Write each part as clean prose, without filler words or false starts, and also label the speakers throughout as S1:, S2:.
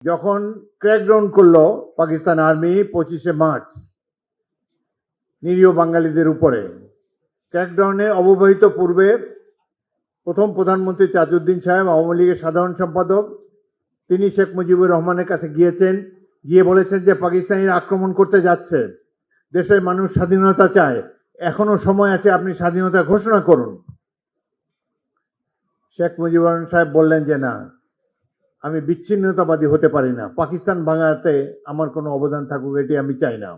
S1: যখন ক্র্যাকডাউন করলো Pakistan army 25শে March নিরীহ বাঙালিদের উপরে, ক্র্যাকডাউনের অব্যবহিত পূর্বে প্রথম প্রধানমন্ত্রী তাজউদ্দিন সাহেব, আওয়ামী লীগের সাধারণ সম্পাদক, তিনি শেখ মুজিবুর রহমানের কাছে গিয়েছেন, গিয়ে বলেছেন যে পাকিস্তানিরা আক্রমণ করতে যাচ্ছে, দেশের মানুষ স্বাধীনতা চায়, এখনো সময় আছে, আপনি স্বাধীনতা ঘোষণা করুন। শেখ মুজিবুর রহমান সাহেব বললেন যে না, আমি বিচ্ছিন্নতাবাদী হতে পারি না, পাকিস্তান ভাঙাতে আমার কোনো অবদান থাকুক এটি আমি চাই না,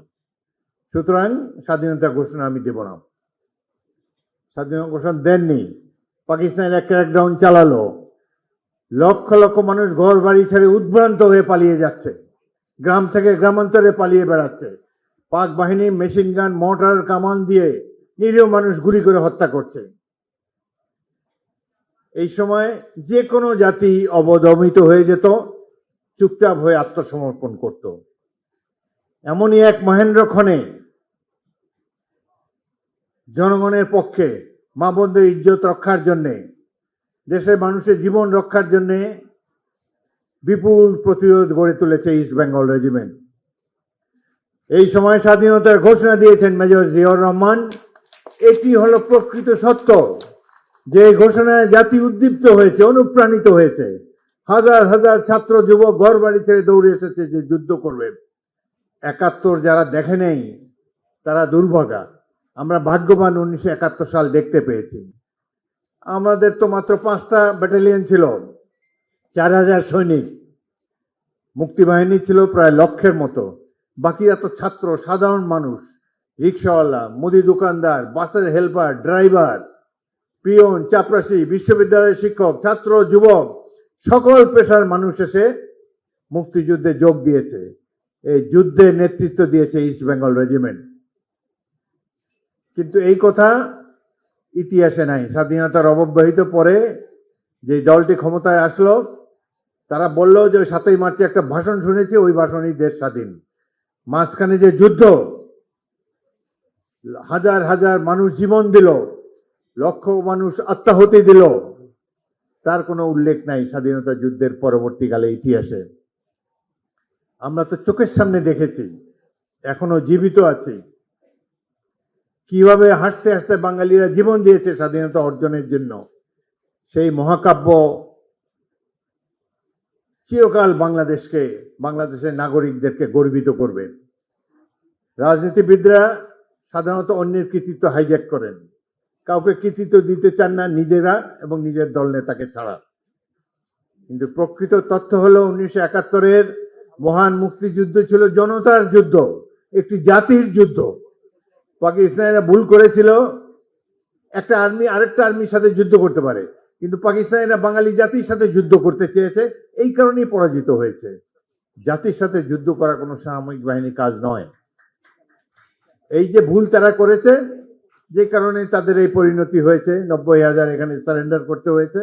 S1: সুতরাং স্বাধীনতা ঘোষণা আমি দেব না। স্বাধীনতা ঘোষণা দেননি, পাকিস্তানের এক ক্র্যাকডাউন চালালো, লক্ষ লক্ষ মানুষ ঘর বাড়ি ছেড়ে উদ্ভ্রান্ত হয়ে পালিয়ে যাচ্ছে, গ্রাম থেকে গ্রামান্তরে পালিয়ে বেড়াচ্ছে, পাক বাহিনী মেশিন গান, মোটর, কামান দিয়ে নিরীহ মানুষ গুলি করে হত্যা করছে। এই সময় যে কোনো জাতি অবদমিত হয়ে যেত, চুপচাপ হয়ে আত্মসমর্পণ করত। এমনই এক মহেন্দ্র ক্ষণে জনগণের পক্ষে, মা বোনদের ইজ্জত রক্ষার জন্যে, দেশের মানুষের জীবন রক্ষার জন্যে বিপুল প্রতিরোধ গড়ে তুলেছে ইস্ট বেঙ্গল রেজিমেন্ট। এই সময় স্বাধীনতার ঘোষণা দিয়েছেন মেজর জিয়াউর রহমান। এটি হলো প্রকৃত সত্য, যে ঘোষণায় জাতি উদ্দীপ্ত হয়েছে, অনুপ্রাণিত হয়েছে। হাজার হাজার ছাত্র যুবক ঘর বাড়ি ছেড়ে দৌড়ে এসেছে যে যুদ্ধ করবে। 71 যারা দেখে নেই তারা দুর্ভাগা। আমরা ভাগ্যবান 1971 সাল দেখতে পেয়েছি। আমাদের তো মাত্র 5টা ব্যাটালিয়ন ছিল, 4000 সৈনিক, মুক্তিবাহিনী ছিল প্রায় লক্ষের মতো, বাকিরা তো ছাত্র, সাধারণ মানুষ, রিক্সাওয়ালা, মুদি দোকানদার, বাসের হেল্পার, ড্রাইভার, পিয়ন, চাপরাশি, বিশ্ববিদ্যালয়ের শিক্ষক, ছাত্র, যুবক, সকল পেশার মানুষ এসে মুক্তিযুদ্ধে যোগ দিয়েছে। এই যুদ্ধে নেতৃত্ব দিয়েছে ইস্ট বেঙ্গল রেজিমেন্ট। কিন্তু এই কথা ইতিহাসে নাই। স্বাধীনতার অব্যবহিত পরে যে দলটি ক্ষমতায় আসলো, তারা বলল যে 7ই মার্চে একটা ভাষণ শুনেছি, ওই ভাষণই দেশ স্বাধীন। মাঝখানে যে যুদ্ধ, হাজার হাজার মানুষ জীবন দিল, লক্ষ মানুষ আত্মাহুতি দিল, তার কোনো উল্লেখ নাই স্বাধীনতা যুদ্ধের পরবর্তীকালে ইতিহাসে। আমরা তো চোখের সামনে দেখেছি, এখনো জীবিত আছি, কিভাবে হাসতে হাসতে বাঙালিরা জীবন দিয়েছে স্বাধীনতা অর্জনের জন্য। সেই মহাকাব্য চিরকাল বাংলাদেশের নাগরিকদেরকে গর্বিত করবে। রাজনীতিবিদরা সাধারণত অন্যের কৃতিত্ব হাইজ্যাক করেন, কাউকে কৃতিত্ব দিতে চান না নিজেরা এবং নিজের দল নেতাকে ছাড়া। কিন্তু প্রকৃত তথ্য হলো 1971-এর মহান মুক্তিযুদ্ধ ছিল জনতার যুদ্ধ, একটি জাতির যুদ্ধ। পাকিস্তানিরা ভুল করেছিল, একটা আর্মি আরেকটা আর্মির সাথে যুদ্ধ করতে পারে, কিন্তু পাকিস্তানিরা বাঙালি জাতির সাথে যুদ্ধ করতে চেয়েছে, এই কারণেই পরাজিত হয়েছে। জাতির সাথে যুদ্ধ করা কোনো সামরিক বাহিনীর কাজ নয়। এই যে ভুল তারা করেছে, যে কারণে তাদের এই পরিণতি হয়েছে, 90,000 এখানে সারেন্ডার করতে হয়েছে।